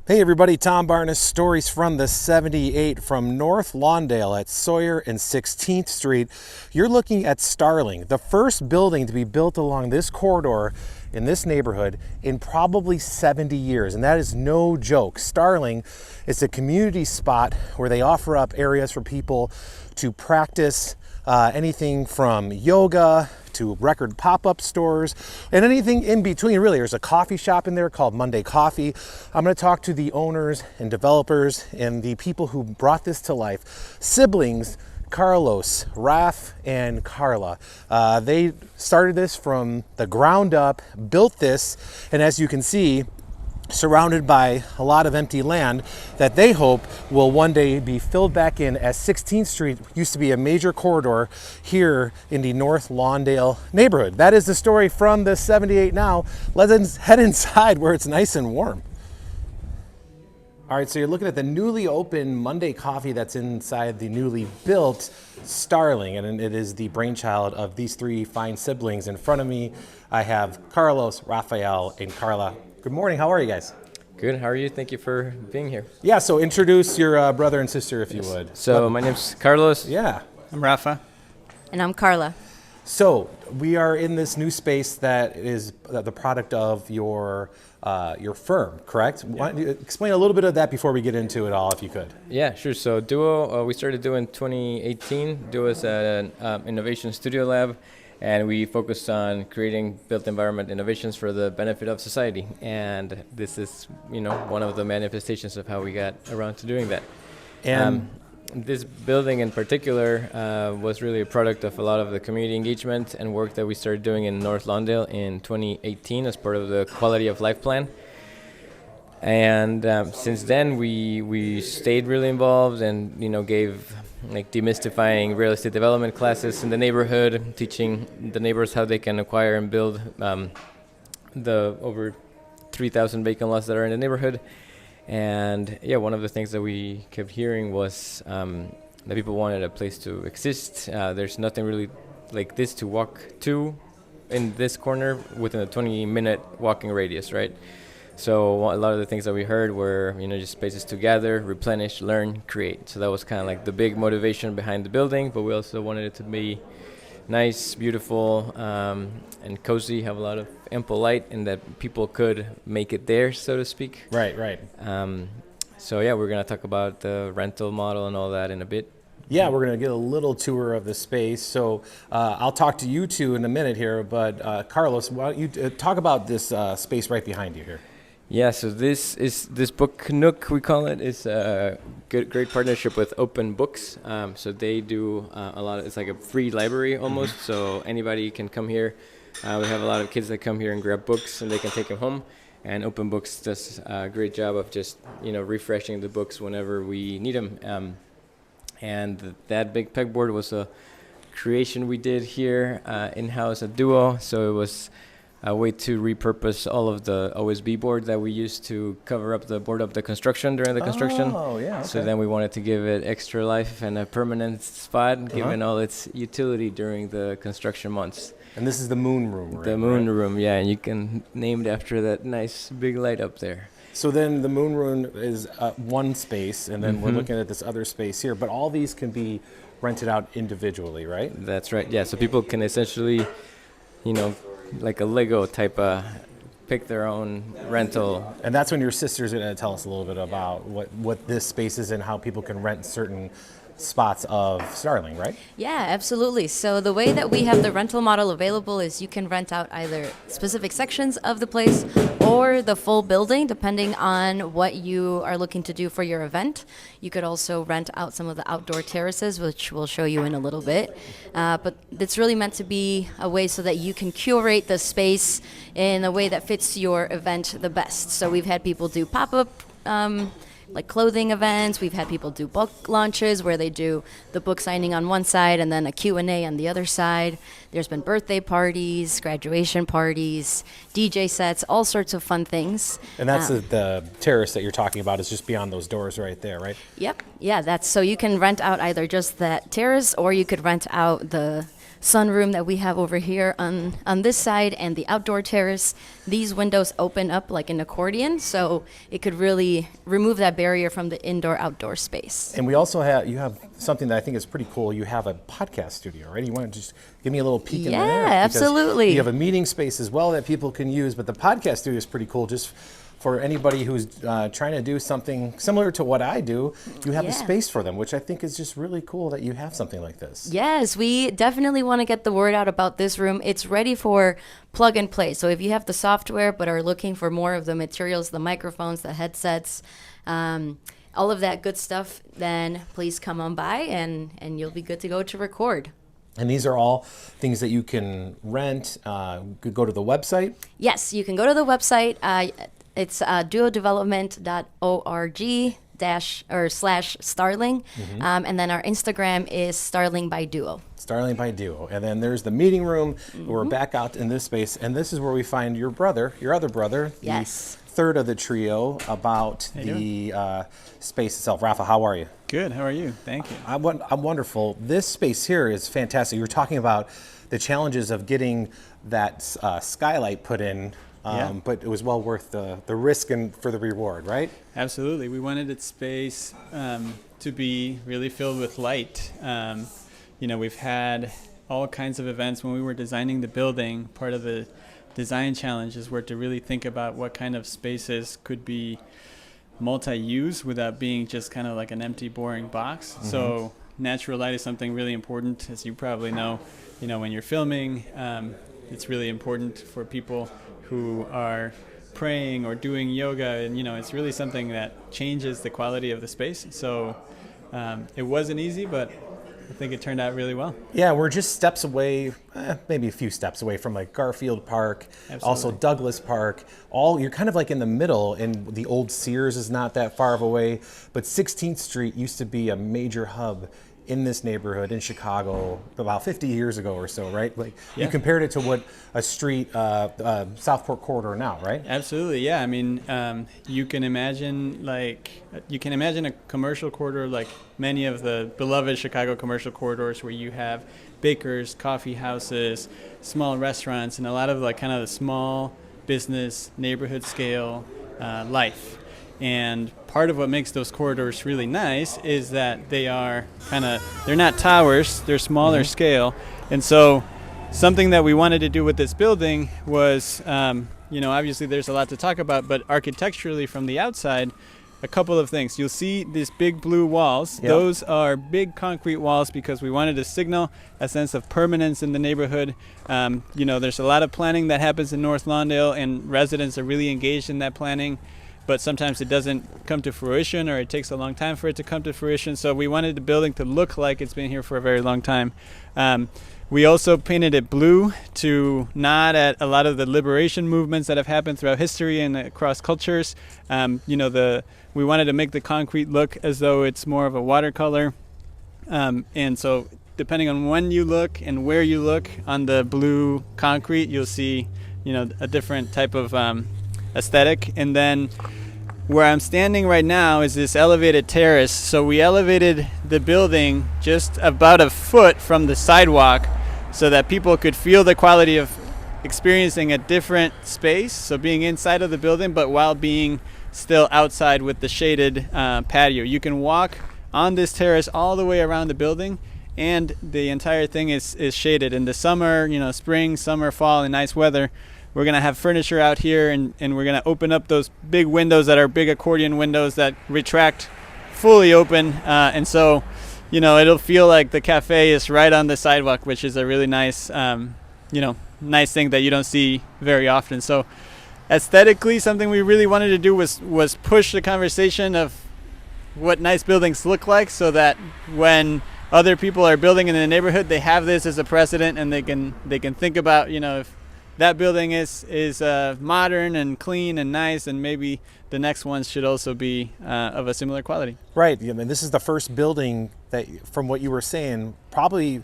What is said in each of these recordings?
Hey everybody, Tom Barnes, stories from the 78 from North Lawndale at Sawyer and 16th Street. You're looking at Starling, the first building to be built along this corridor in this neighborhood in probably 70 years, and that is no joke. Starling is a community spot where they offer up areas for people to practice anything from yoga to record pop-up stores and anything in between. Really, there's a coffee shop in there called Monday Coffee. I'm going to talk to the owners and developers and the people who brought this to life. Siblings Carlos, Raf, and Carla. They started this from the ground up, built this, and as you can see, surrounded by a lot of empty land that they hope will one day be filled back in, as 16th Street used to be a major corridor here in the North Lawndale neighborhood. That is the story from the 78 now. Let's head inside where it's nice and warm. All right, so you're looking at the newly opened Monday Coffee that's inside the newly built Starling, and it is the brainchild of these three fine siblings. In front of me, I have Carlos, Rafael, and Carla. Good morning, how are you guys? Good, how are you? Thank you for being here. Yeah, so introduce your brother and sister if you would. So my name's Carlos. Yeah. I'm Rafa. And I'm Carla. So we are in this new space that is the product of your firm, correct? Yeah. Why don't you explain a little bit of that before we get into it all, if you could. Yeah, sure. So Duo, we started Duo in 2018. Duo is an innovation studio lab, and we focused on creating built environment innovations for the benefit of society. And this is, one of the manifestations of how we got around to doing that. And this building in particular was really a product of a lot of the community engagement and work that we started doing in North Lawndale in 2018 as part of the Quality of Life Plan. And since then, we stayed really involved and gave demystifying real estate development classes in the neighborhood, teaching the neighbors how they can acquire and build the over 3,000 vacant lots that are in the neighborhood. And one of the things that we kept hearing was that people wanted a place to exist. There's nothing really like this to walk to in this corner within a 20-minute walking radius, right? So a lot of the things that we heard were, just spaces to gather, replenish, learn, create. So that was kind of like the big motivation behind the building, but we also wanted it to be nice, beautiful, and cozy, have a lot of ample light, and that people could make it there, so to speak. Right. So we're going to talk about the rental model and all that in a bit. Yeah, we're going to get a little tour of the space. So I'll talk to you two in a minute here, but Carlos, why don't you talk about this space right behind you here? Yeah, so this book nook, we call it, is a great partnership with Open Books. So they do a lot. It's like a free library almost. Mm-hmm. So anybody can come here. We have a lot of kids that come here and grab books, and they can take them home. And Open Books does a great job of just refreshing the books whenever we need them. And that big pegboard was a creation we did here in-house at Duo. So it was a way to repurpose all of the OSB board that we used to cover up the board of the construction during the construction. Oh, yeah. Okay. So then we wanted to give it extra life and a permanent spot, given all its utility during the construction months. And this is the moon room, right? The moon room, yeah, and you can name it after that nice big light up there. So then the moon room is one space, and then we're looking at this other space here, but all these can be rented out individually, right? That's right, yeah, so people can essentially, like a Lego type pick their own rental. And that's when your sister's going to tell us a little bit about what this space is and how people can rent certain spots of Starling, right? Yeah, absolutely. So the way that we have the rental model available is you can rent out either specific sections of the place or the full building, depending on what you are looking to do for your event. You could also rent out some of the outdoor terraces, which we'll show you in a little bit. But it's really meant to be a way so that you can curate the space in a way that fits your event the best. So we've had people do pop-up like clothing events. We've had people do book launches where they do the book signing on one side and then a Q&A on the other side. There's been birthday parties, graduation parties, DJ sets, all sorts of fun things. And that's the terrace that you're talking about is just beyond those doors right there, right? Yep. Yeah, that's so you can rent out either just that terrace or you could rent out the sunroom that we have over here on this side and the outdoor terrace, these windows open up like an accordion, so it could really remove that barrier from the indoor-outdoor space. And you have something that I think is pretty cool. You have a podcast studio, right? You want to just give me a little peek in there? Yeah, Because absolutely. You have a meeting space as well that people can use, but the podcast studio is pretty cool. Just for anybody who's trying to do something similar to what I do, you have a space for them, which I think is just really cool that you have something like this. Yes, we definitely want to get the word out about this room. It's ready for plug and play. So if you have the software but are looking for more of the materials, the microphones, the headsets, all of that good stuff, then please come on by and you'll be good to go to record. And these are all things that you can rent. Could go to the website. Yes, you can go to the website. It's duodevelopment.org/Starling. And then our Instagram is Starling by Duo. Starling by Duo. And then there's the meeting room. We're back out in this space. And this is where we find your other brother. Yes. The third of the trio about the space itself. Rafa, how are you? Good. How are you? Thank you. I'm wonderful. This space here is fantastic. You were talking about the challenges of getting that skylight put in. But it was well worth the risk and for the reward, right? Absolutely. We wanted its space to be really filled with light. We've had all kinds of events when we were designing the building. Part of the design challenges were to really think about what kind of spaces could be multi-use without being just kind of like an empty, boring box. Mm-hmm. So natural light is something really important, as you probably know. When you're filming, it's really important for people who are praying or doing yoga, and it's really something that changes the quality of the space. So it wasn't easy, but I think it turned out really well. Yeah, we're just steps away, maybe a few steps away from like Garfield Park, also Douglas Park. You're kind of like in the middle, and the old Sears is not that far away, but 16th Street used to be a major hub in this neighborhood in Chicago about 50 years ago or so, right? You compared it to what a street, Southport corridor now, right? Absolutely, yeah. I mean, you can imagine a commercial corridor like many of the beloved Chicago commercial corridors, where you have bakers, coffee houses, small restaurants, and a lot of kind of the small business neighborhood scale life. And part of what makes those corridors really nice is that they're not towers, they're smaller scale. And so something that we wanted to do with this building was, obviously there's a lot to talk about, but architecturally from the outside, a couple of things. You'll see these big blue walls. Yep. Those are big concrete walls because we wanted to signal a sense of permanence in the neighborhood. There's a lot of planning that happens in North Lawndale, and residents are really engaged in that planning. But sometimes it doesn't come to fruition, or it takes a long time for it to come to fruition. So we wanted the building to look like it's been here for a very long time. We also painted it blue to nod at a lot of the liberation movements that have happened throughout history and across cultures. We wanted to make the concrete look as though it's more of a watercolor. And so depending on when you look and where you look on the blue concrete, you'll see, a different type of aesthetic. And then where I'm standing right now is this elevated terrace. So we elevated the building just about a foot from the sidewalk so that people could feel the quality of experiencing a different space. So being inside of the building, but while being still outside with the shaded patio. You can walk on this terrace all the way around the building, and the entire thing is shaded. In the summer, spring, summer, fall, and nice weather, we're going to have furniture out here, and we're going to open up those big windows that are big accordion windows that retract fully open. And so, it'll feel like the cafe is right on the sidewalk, which is a really nice, nice thing that you don't see very often. So aesthetically, something we really wanted to do was push the conversation of what nice buildings look like, so that when other people are building in the neighborhood, they have this as a precedent, and they can think about, if that building is modern and clean and nice, and maybe the next ones should also be of a similar quality. Right. I mean, this is the first building that, from what you were saying, probably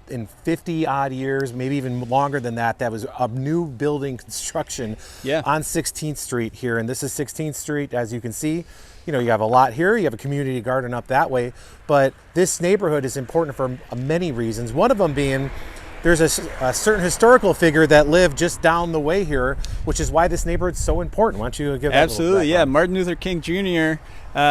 in 50 odd years, maybe even longer than that. That was a new building construction on 16th Street here. And this is 16th Street, as you can see. You know, you have a lot here, you have a community garden up that way, but this neighborhood is important for many reasons. One of them being there's a certain historical figure that lived just down the way here, which is why this neighborhood's so important. Why don't you give that Absolutely, yeah. Martin Luther King Jr.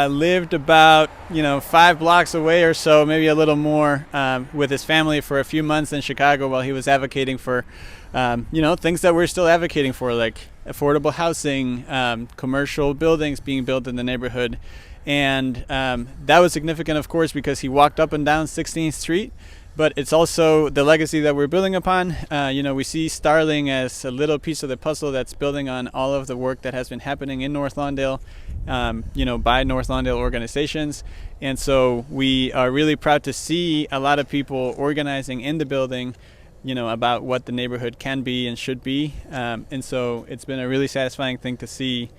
Lived about 5 blocks away or so, maybe a little more, with his family for a few months in Chicago while he was advocating for things that we're still advocating for, like affordable housing, commercial buildings being built in the neighborhood. And that was significant, of course, because he walked up and down 16th Street. But it's also the legacy that we're building upon. We see Starling as a little piece of the puzzle that's building on all of the work that has been happening in North Lawndale, by North Lawndale organizations. And so we are really proud to see a lot of people organizing in the building, about what the neighborhood can be and should be. And so it's been a really satisfying thing to see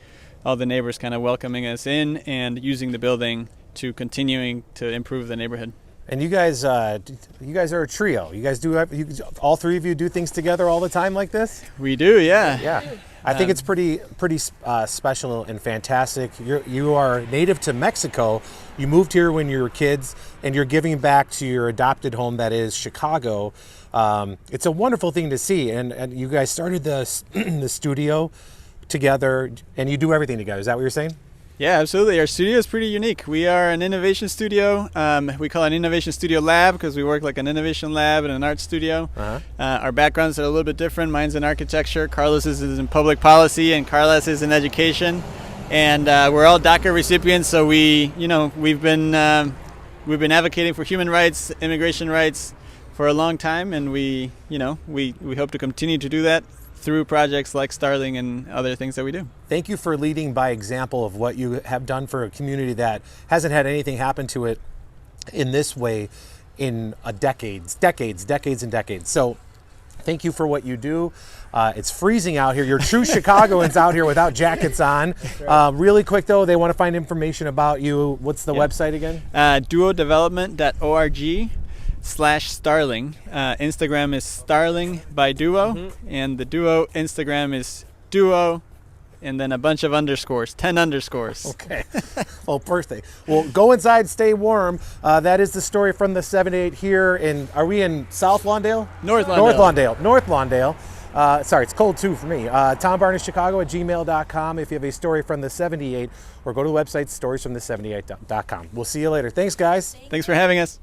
all the neighbors kind of welcoming us in and using the building to continuing to improve the neighborhood. And you guys are a trio. You guys all three of you do things together all the time like this? We do, yeah. Yeah. I think it's pretty special and fantastic. You are native to Mexico. You moved here when you were kids, and you're giving back to your adopted home that is Chicago. It's a wonderful thing to see. And you guys started the studio together, and you do everything together. Is that what you're saying? Yeah, absolutely. Our studio is pretty unique. We are an innovation studio. We call it an innovation studio lab because we work like an innovation lab and an art studio. Our backgrounds are a little bit different. Mine's in architecture. Carlos's is in public policy, and Carlos is in education. And we're all DACA recipients, so we've been advocating for human rights, immigration rights for a long time, and we hope to continue to do that through projects like Starling and other things that we do. Thank you for leading by example of what you have done for a community that hasn't had anything happen to it in this way in decades. So thank you for what you do. It's freezing out here. You're true Chicagoans out here without jackets on. Really quick though, they want to find information about you. What's the website again? duodevelopment.org/Starling. Instagram is Starling by Duo, and the Duo Instagram is Duo, and then a bunch of underscores, 10 underscores. Okay. Well, perfect. Well, go inside, stay warm. That is the story from the 78 here are we in South Lawndale? North Lawndale. Sorry, it's cold too for me. TomBarneyChicago@gmail.com if you have a story from the 78, or go to the website storiesfromthe78.com. We'll see you later. Thanks, guys. Thanks for having us.